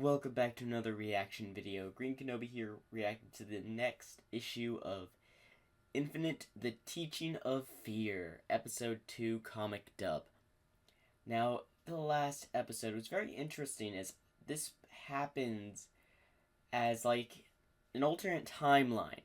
welcome back to another reaction video. Green Kenobi here, reacting to the next issue of Infinite: The Teaching of Fear, Episode 2 comic dub. Now, the last episode was very interesting as this happens as like an alternate timeline,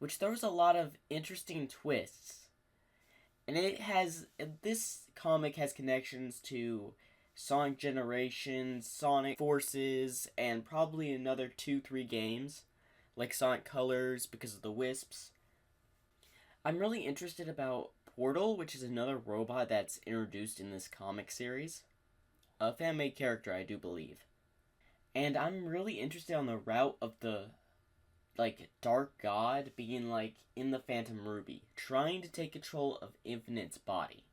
which throws a lot of interesting twists. And this comic has connections to Sonic Generations, Sonic Forces, and probably another 2-3 games, like Sonic Colors because of the Wisps. I'm really interested about Portal, which is another robot that's introduced in this comic series. A fan-made character, I do believe. And I'm really interested on the route of the Dark God being in the Phantom Ruby, trying to take control of Infinite's body.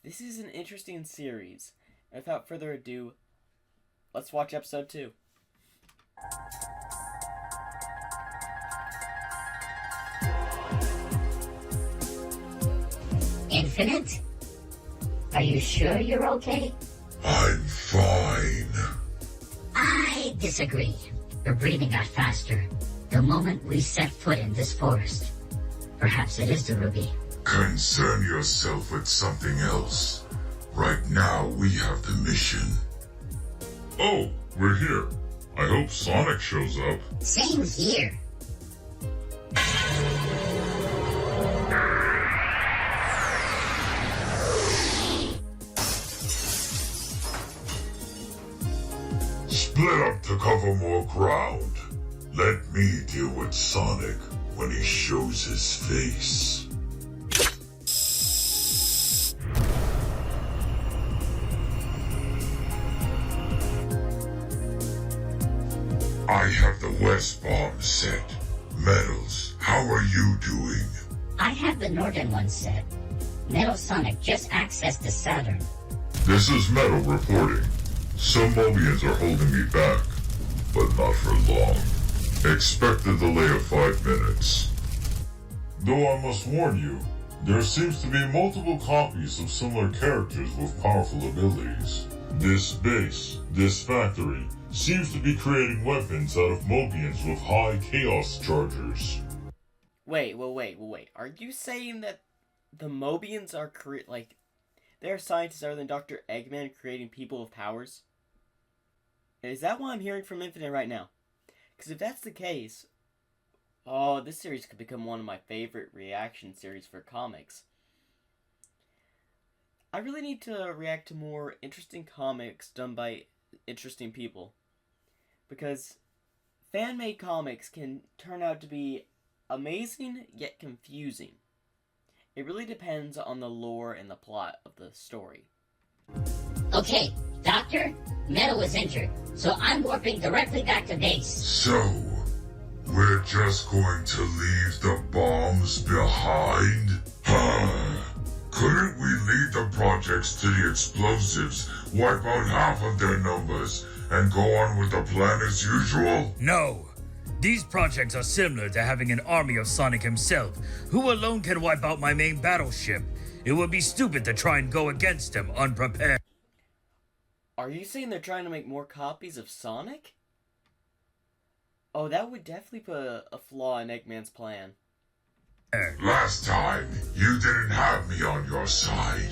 This is an interesting series. Without further ado, let's watch episode 2. Infinite? Are you sure you're okay? I'm fine. I disagree. Your breathing got faster the moment we set foot in this forest. Perhaps it is the ruby. Concern yourself with something else. Right now, we have the mission. Oh, we're here. I hope Sonic shows up. Same here. Split up to cover more ground. Let me deal with Sonic when he shows his face. I have the West Bomb set. Metals, how are you doing? I have the northern one set. Metal Sonic just accessed the southern. This is Metal reporting. Some Mobians are holding me back, but not for long. Expect a delay of 5 minutes. Though I must warn you, there seems to be multiple copies of similar characters with powerful abilities. This base, this factory, seems to be creating weapons out of Mobians with high chaos chargers. Wait. Are you saying that the Mobians are they're scientists other than Dr. Eggman creating people with powers? Is that what I'm hearing from Infinite right now? Because if that's the case, this series could become one of my favorite reaction series for comics. I really need to react to more interesting comics done by interesting people. Because fan-made comics can turn out to be amazing yet confusing. It really depends on the lore and the plot of the story. Okay, Doctor, Metal is injured, so I'm warping directly back to base. So, we're just going to leave the bombs behind? Couldn't we lead the projects to the explosives, wipe out half of their numbers, and go on with the plan as usual? No. These projects are similar to having an army of Sonic himself, who alone can wipe out my main battleship. It would be stupid to try and go against him unprepared. Are you saying they're trying to make more copies of Sonic? Oh, that would definitely put a flaw in Eggman's plan. Last time, you didn't have me on your side.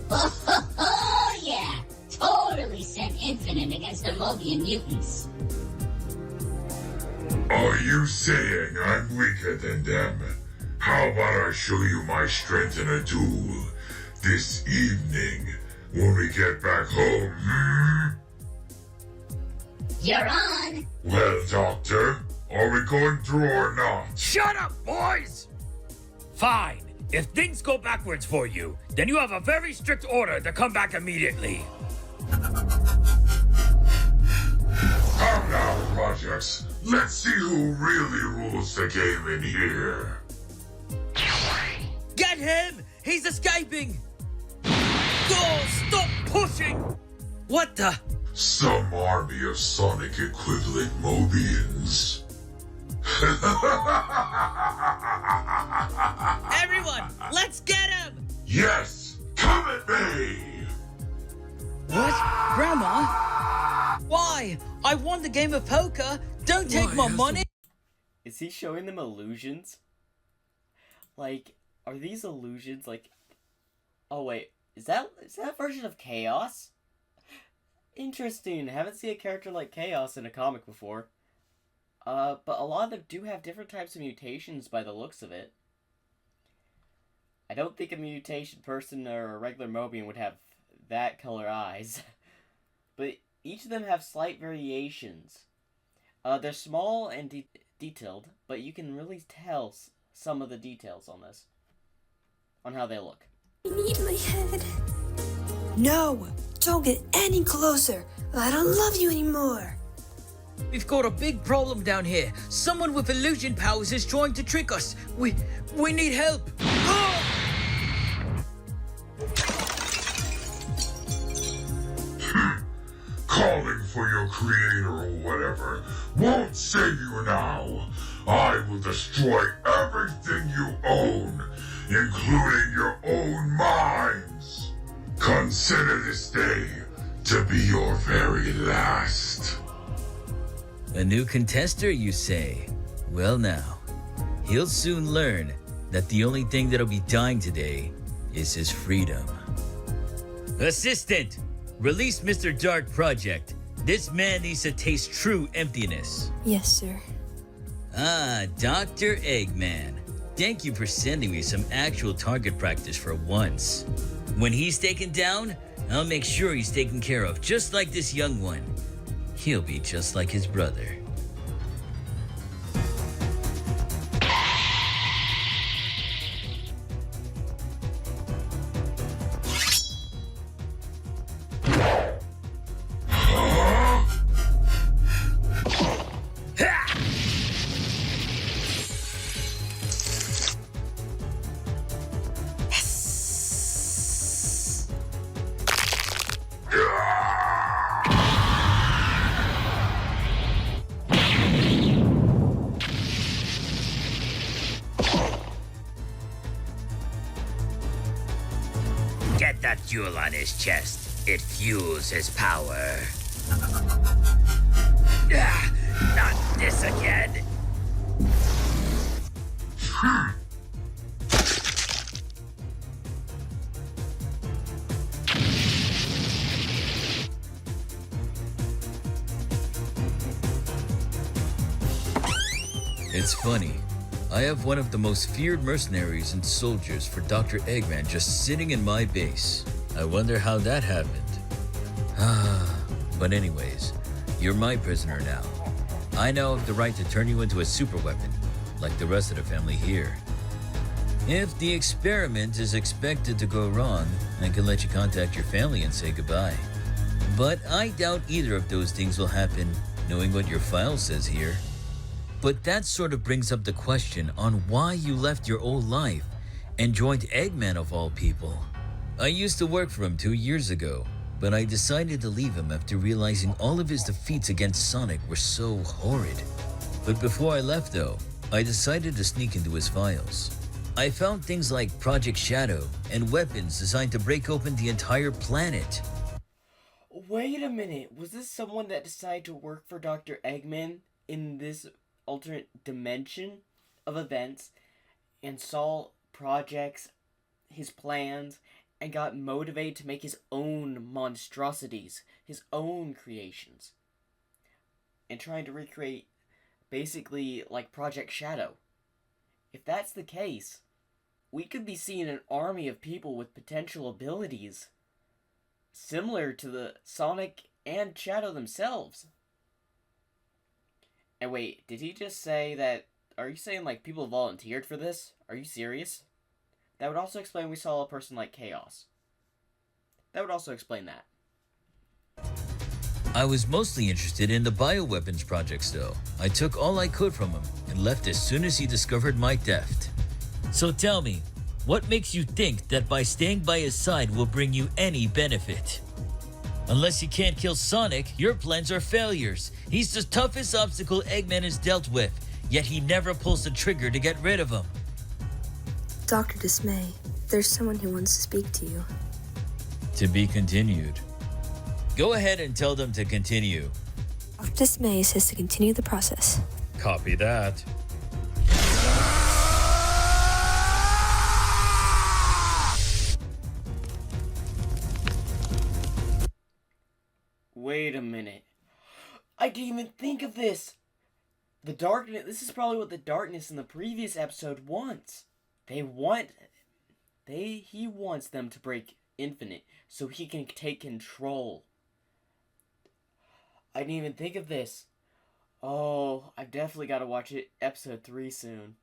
Oh yeah! Totally sent Infinite against the Mobian mutants. Are you saying I'm weaker than them? How about I show you my strength in a duel this evening when we get back home, You're on! Well, Doctor, are we going through or not? Shut up, boys! Fine. If things go backwards for you, then you have a very strict order to come back immediately. Calm down, projects. Let's see who really rules the game in here. Get him! He's escaping! Go! Stop pushing! What the? Some army of Sonic equivalent Mobians. Everyone, let's get him! Yes! Come at me! What? Grandma? Why? I won the game of poker. Don't take my money. Is he showing them illusions? Like, are these illusions like... Oh wait, is that a version of Chaos? Interesting, haven't seen a character like Chaos in a comic before. But a lot of them do have different types of mutations by the looks of it. I don't think a mutation person or a regular Mobian would have that color eyes. But each of them have slight variations. They're small and detailed, but you can really tell some of the details on this. On how they look. I need my head. No! Don't get any closer! I don't love you anymore! We've got a big problem down here. Someone with illusion powers is trying to trick us. We need help. Calling for your creator or whatever won't save you now. I will destroy everything you own, including your own minds. Consider this day to be your very last. A new contester, you say? Well now, he'll soon learn that the only thing that'll be dying today is his freedom. Assistant! Release Mr. Dark Project. This man needs to taste true emptiness. Yes, sir. Ah, Dr. Eggman. Thank you for sending me some actual target practice for once. When he's taken down, I'll make sure he's taken care of, just like this young one. He'll be just like his brother. Get that jewel on his chest. It fuels his power. Not this again. It's funny. I have one of the most feared mercenaries and soldiers for Dr. Eggman just sitting in my base. I wonder how that happened. But anyways, you're my prisoner now. I now have the right to turn you into a super weapon, like the rest of the family here. If the experiment is expected to go wrong, I can let you contact your family and say goodbye. But I doubt either of those things will happen, knowing what your file says here. But that sort of brings up the question on why you left your old life and joined Eggman of all people. I used to work for him 2 years ago, but I decided to leave him after realizing all of his defeats against Sonic were so horrid. But before I left though, I decided to sneak into his files. I found things like Project Shadow and weapons designed to break open the entire planet. Wait a minute, was this someone that decided to work for Dr. Eggman in this alternate dimension of events and saw projects, his plans, and got motivated to make his own monstrosities, his own creations, and trying to recreate basically like Project Shadow? If that's the case, we could be seeing an army of people with potential abilities similar to the Sonic and Shadow themselves. And wait, did he just say that... Are you saying, like, people volunteered for this? Are you serious? That would also explain we saw a person like Chaos. That would also explain that. I was mostly interested in the bioweapons projects though. I took all I could from him and left as soon as he discovered my theft. So tell me, what makes you think that by staying by his side will bring you any benefit? Unless you can't kill Sonic, your plans are failures. He's the toughest obstacle Eggman has dealt with, yet he never pulls the trigger to get rid of him. Dr. Dismay, there's someone who wants to speak to you. To be continued. Go ahead and tell them to continue. Dr. May says to continue the process. Copy that. Wait a minute. I didn't even think of this! The darkness, this is probably what the darkness in the previous episode wants. He wants them to break infinite so he can take control. I didn't even think of this. Oh, I've definitely got to watch it episode 3 soon.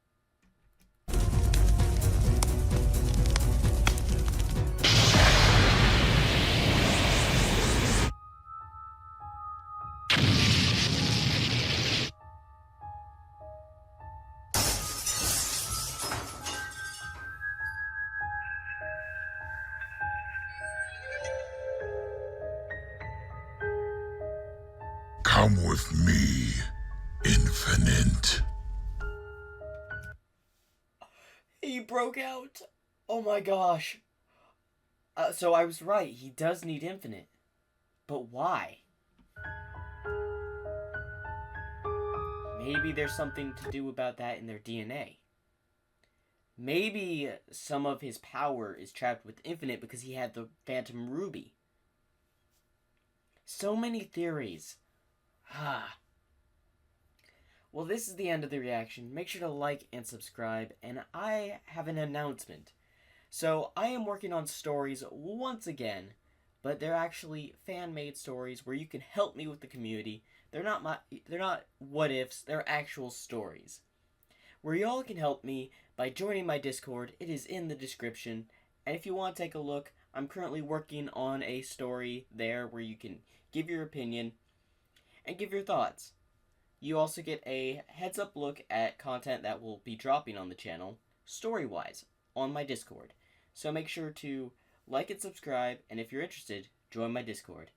Come with me, Infinite. He broke out. Oh my gosh. So I was right. He does need infinite. But why? Maybe there's something to do about that in their DNA. Maybe some of his power is trapped with infinite because he had the Phantom Ruby. So many theories. Well, this is the end of the reaction. Make sure to like and subscribe, and I have an announcement. So, I am working on stories once again, but they're actually fan-made stories where you can help me with the community. They're not what-ifs, they're actual stories. Where y'all can help me by joining my Discord. It is in the description, and if you want to take a look, I'm currently working on a story there where you can give your opinion and give your thoughts. You also get a heads-up look at content that will be dropping on the channel, story-wise, on my Discord. So make sure to like and subscribe, and if you're interested, join my Discord.